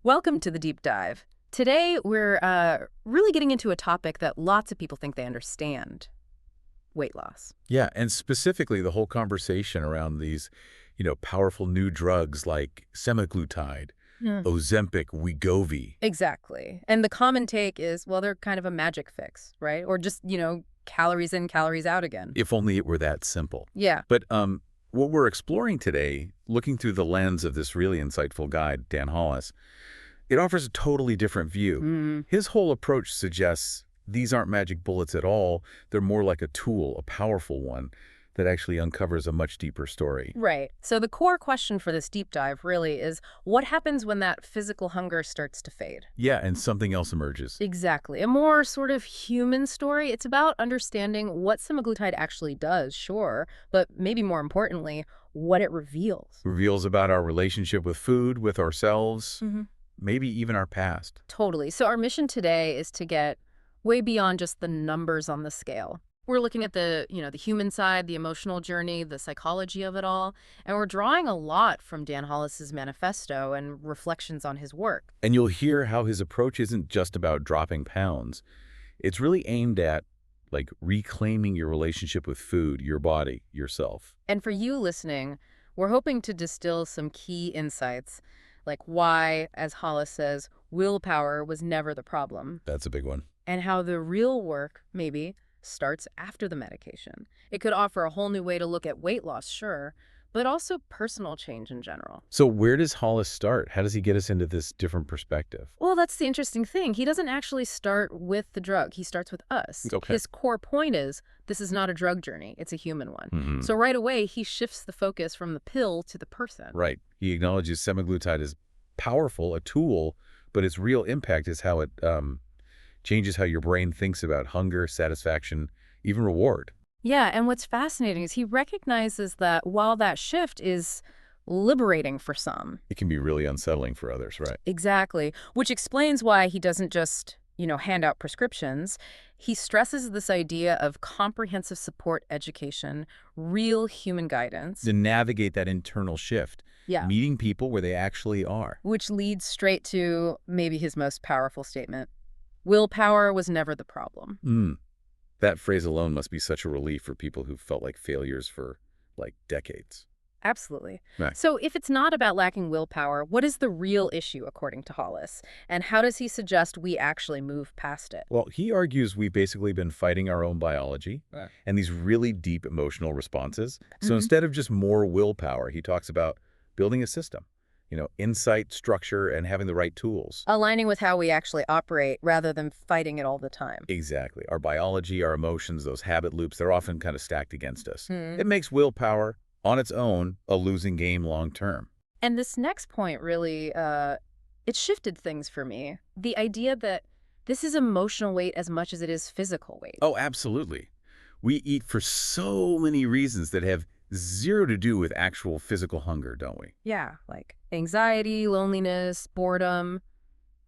Welcome to the deep dive. Today, we're really getting into a topic that lots of people think they understand: weight loss. Yeah, and specifically the whole conversation around these, powerful new drugs like semaglutide, Yeah. Ozempic, Wegovy. Exactly. And the common take is, well, they're kind of a magic fix, right? Or just, calories in, calories out again. If only it were that simple. Yeah. But what we're exploring today, looking through the lens of this really insightful guide, Dan Hollis, it offers a totally different view. Mm, His whole approach suggests these aren't magic bullets at all. They're more like a tool, a powerful one, that actually uncovers a much deeper story. right. So the core question for this deep dive really is, what happens when that physical hunger starts to fade? Yeah, and something else emerges. Exactly. A more sort of human story. It's about understanding what semaglutide actually does, sure, but maybe more importantly, what it reveals. Reveals about our relationship with food, with ourselves, maybe even our past. Totally. So our mission today is to get way beyond just the numbers on the scale. We're looking at the human side, the emotional journey, the psychology of it all, and we're drawing a lot from Dan Hollis's manifesto and reflections on his work. And you'll hear how his approach isn't just about dropping pounds. It's really aimed at, like, reclaiming your relationship with food, your body, yourself. And for you listening, we're hoping to distill some key insights, like why, as Hollis says, willpower was never the problem, That's a big one. and how the real work, maybe, starts after the medication. It could offer a whole new way to look at weight loss, sure, but also personal change in general. So where does Hollis start? How does he get us into this different perspective? Well, that's the interesting thing. He doesn't actually start with the drug. He starts with us. Okay. His core point is this is not a drug journey. It's a human one. Mhm. So right away, he shifts the focus from the pill to the person. Right. He acknowledges semaglutide is powerful, a tool, but its real impact is how it changes how your brain thinks about hunger, satisfaction, even reward. Yeah, and what's fascinating is he recognizes that while that shift is liberating for some, It can be really unsettling for others, right? exactly, which explains why he doesn't just, hand out prescriptions. He stresses this idea of comprehensive support education, real human guidance. To navigate that internal shift, Yeah. meeting people where they actually are. Which leads straight to maybe his most powerful statement. Willpower was never the problem. That phrase alone must be such a relief for people who felt like failures for, like, decades. Absolutely. Right. So if it's not about lacking willpower, what is the real issue according to Hollis? And how does he suggest we actually move past it? Well, he argues we've basically been fighting our own biology Right. and these really deep emotional responses. So Mhm. instead of just more willpower, he talks about building a system, insight, structure, and having the right tools. Aligning with how we actually operate rather than fighting it all the time. Exactly. Our biology, our emotions, those habit loops, they're often kind of stacked against us. Hmm. It makes willpower, on its own, a losing game long term. And this next point really, it shifted things for me. The idea that this is emotional weight as much as it is physical weight. Oh, absolutely. We eat for so many reasons that have zero to do with actual physical hunger, don't we? Yeah, like anxiety, loneliness, boredom,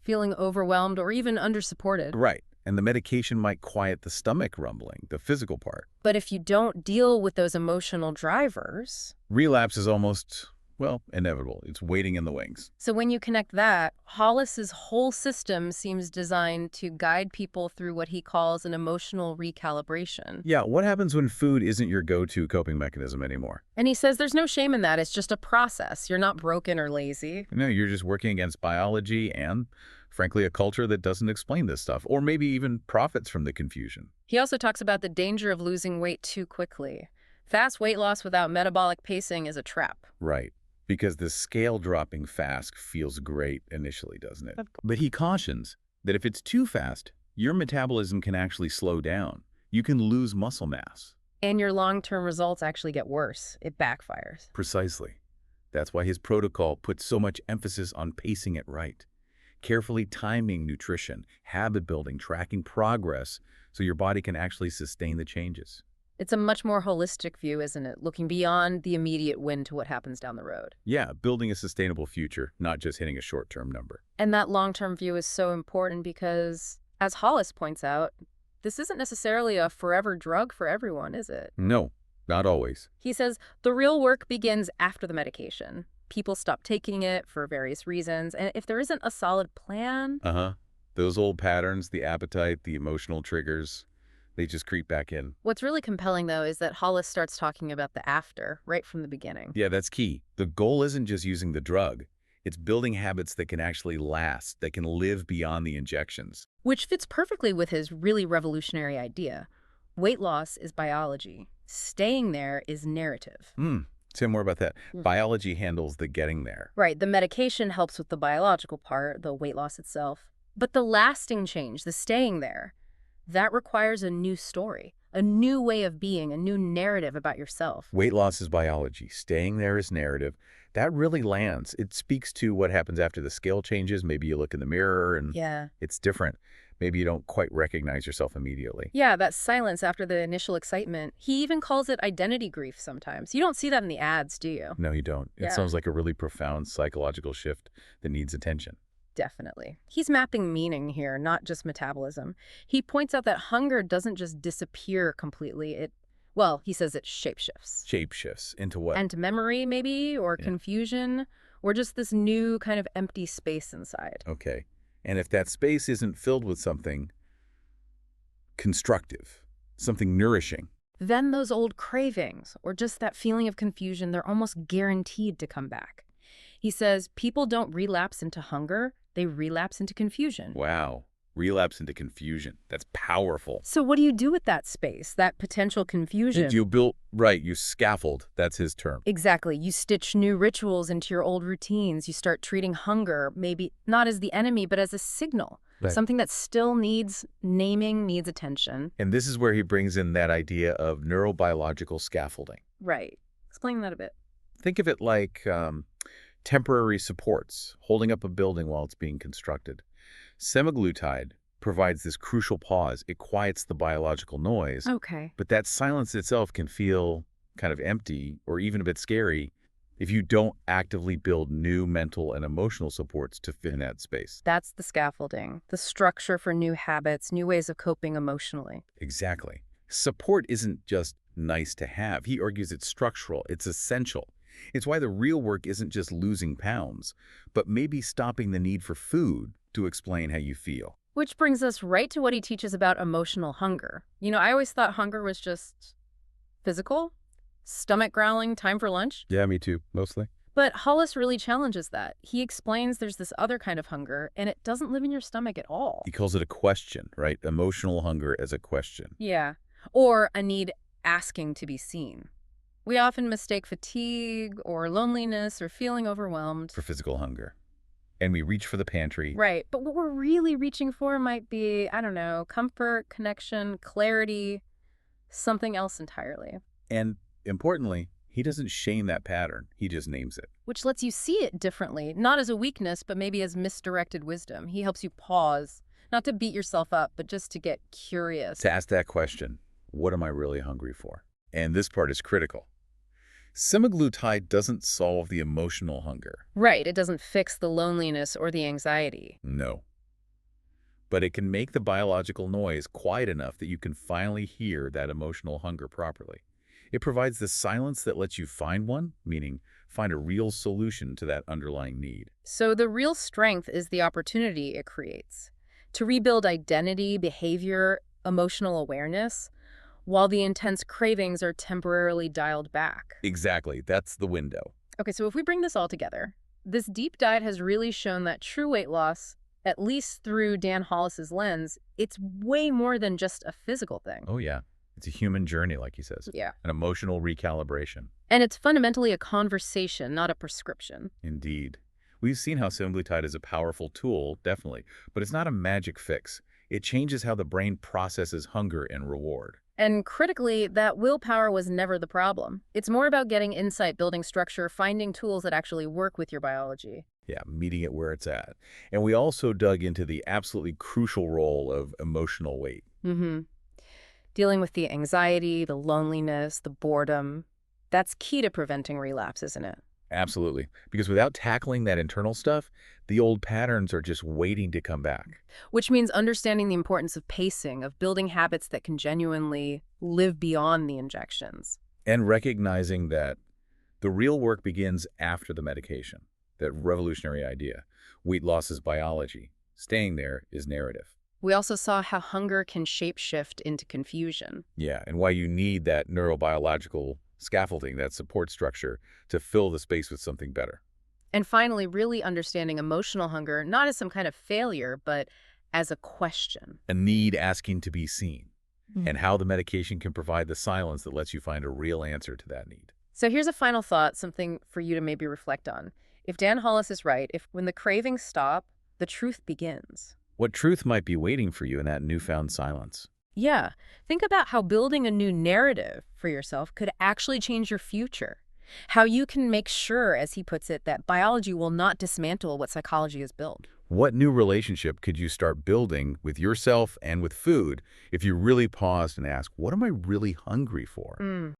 feeling overwhelmed, or even undersupported. Right. And the medication might quiet the stomach rumbling, the physical part. But if you don't deal with those emotional drivers, Relapse is almost, well, inevitable. It's waiting in the wings. so when you connect that, Hollis's whole system seems designed to guide people through what he calls an emotional recalibration. Yeah, what happens when food isn't your go-to coping mechanism anymore? And he says there's no shame in that. It's just a process. You're not broken or lazy. No, you're just working against biology and, frankly, a culture that doesn't explain this stuff, or maybe even profits from the confusion. He also talks about the danger of losing weight too quickly. Fast weight loss without metabolic pacing is a trap. Right. Because the scale dropping fast feels great initially, doesn't it? But he cautions that if it's too fast, your metabolism can actually slow down. You can lose muscle mass. And your long-term results actually get worse. It backfires. Precisely. That's why his protocol puts so much emphasis on pacing it right. Carefully timing nutrition, habit building, tracking progress so your body can actually sustain the changes. It's a much more holistic view, isn't it? Looking beyond the immediate win to what happens down the road. Yeah, building a sustainable future, not just hitting a short-term number. And that long-term view is so important because, as Hollis points out, this isn't necessarily a forever drug for everyone, is it? No, not always. He says the real work begins after the medication. People stop taking it for various reasons. And if there isn't a solid plan, Uh-huh. Those old patterns, the appetite, the emotional triggers, they just creep back in. what's really compelling, though, is that Hollis starts talking about the after right from the beginning. Yeah, that's key. The goal isn't just using the drug. It's building habits that can actually last, that can live beyond the injections. Which fits perfectly with his really revolutionary idea. Weight loss is biology. Staying there is narrative. Say more about that. Mm. Biology handles the getting there. Right, the medication helps with the biological part, the weight loss itself. But the lasting change, the staying there, that requires a new story, a new way of being, a new narrative about yourself. Weight loss is biology. Staying there is narrative. That really lands. It speaks to what happens after the scale changes. Maybe you look in the mirror and Yeah. it's different. Maybe you don't quite recognize yourself immediately. Yeah, that silence after the initial excitement. He even calls it identity grief sometimes. You don't see that in the ads, do you? No, you don't. It Yeah. sounds like a really profound psychological shift that needs attention. Definitely. He's mapping meaning here, not just metabolism. He points out that hunger doesn't just disappear completely. Well, he says it shapeshifts. Shape shifts into what? And memory, maybe, or Yeah. confusion, or just this new kind of empty space inside. Okay. And if that space isn't filled with something constructive, something nourishing, Then those old cravings, or just that feeling of confusion, they're almost guaranteed to come back. He says people don't relapse into hunger, they relapse into confusion. wow, relapse into confusion. That's powerful. So what do you do with that space, that potential confusion? You built, right, you scaffold. That's his term. Exactly. You stitch new rituals into your old routines. You start treating hunger maybe not as the enemy, but as a signal. Right. Something that still needs naming, needs attention. And this is where he brings in that idea of neurobiological scaffolding. Right. Explain that a bit. Think of it like temporary supports, holding up a building while it's being constructed. Semaglutide provides this crucial pause. It quiets the biological noise, Okay. but that silence itself can feel kind of empty or even a bit scary if you don't actively build new mental and emotional supports to fit in that space. That's the scaffolding, the structure for new habits, new ways of coping emotionally. Exactly. Support isn't just nice to have. He argues it's structural, it's essential. It's why the real work isn't just losing pounds, but maybe stopping the need for food to explain how you feel. Which brings us right to what he teaches about emotional hunger. I always thought hunger was just physical, stomach growling, time for lunch. Yeah, me too, mostly. But Hollis really challenges that. He explains there's this other kind of hunger, and it doesn't live in your stomach at all. He calls it a question, right? Emotional hunger as a question. Yeah. Or a need asking to be seen. We often mistake fatigue or loneliness or feeling overwhelmed. For physical hunger. And we reach for the pantry. Right. But what we're really reaching for might be, I don't know, comfort, connection, clarity, something else entirely. And importantly, he doesn't shame that pattern. He just names it. Which lets you see it differently, not as a weakness, but maybe as misdirected wisdom. He helps you pause, not to beat yourself up, but just to get curious. To ask that question, what am I really hungry for? And this part is critical. Semaglutide doesn't solve the emotional hunger. Right. It doesn't fix the loneliness or the anxiety. No. But it can make the biological noise quiet enough that you can finally hear that emotional hunger properly. It provides the silence that lets you find one, meaning find a real solution to that underlying need. So the real strength is the opportunity it creates to rebuild identity, behavior, emotional awareness, while the intense cravings are temporarily dialed back. Exactly. That's the window. Okay, so if we bring this all together, this deep dive has really shown that true weight loss, at least through Dan Hollis's lens, it's way more than just a physical thing. Oh, yeah. It's a human journey, like he says. Yeah. An emotional recalibration. And it's fundamentally a conversation, not a prescription. Indeed. We've seen how semaglutide is a powerful tool, definitely, but it's not a magic fix. It changes how the brain processes hunger and reward. And critically, that willpower was never the problem. It's more about getting insight, building structure, finding tools that actually work with your biology. Yeah, meeting it where it's at. And we also dug into the absolutely crucial role of emotional weight. Mm-hmm. Dealing with the anxiety, the loneliness, the boredom. That's key to preventing relapse, isn't it? Absolutely. Because without tackling that internal stuff, the old patterns are just waiting to come back. Which means understanding the importance of pacing, of building habits that can genuinely live beyond the injections. And recognizing that The real work begins after the medication. That revolutionary idea. Weight loss is biology. Staying there is narrative. We also saw how hunger can shapeshift into confusion. Yeah, and why you need that neurobiological scaffolding, that support structure, to fill the space with something better. And finally, really understanding emotional hunger, not as some kind of failure, but as a question. A need asking to be seen, and how the medication can provide the silence that lets you find a real answer to that need. So here's a final thought, something for you to maybe reflect on. If Dan Hollis is right, if when the cravings stop, the truth begins. What truth might be waiting for you in that newfound silence? Yeah, think about how building a new narrative for yourself could actually change your future. How you can make sure, as he puts it, that biology will not dismantle what psychology has built. What new relationship could you start building with yourself and with food if you really paused and asked, what am I really hungry for?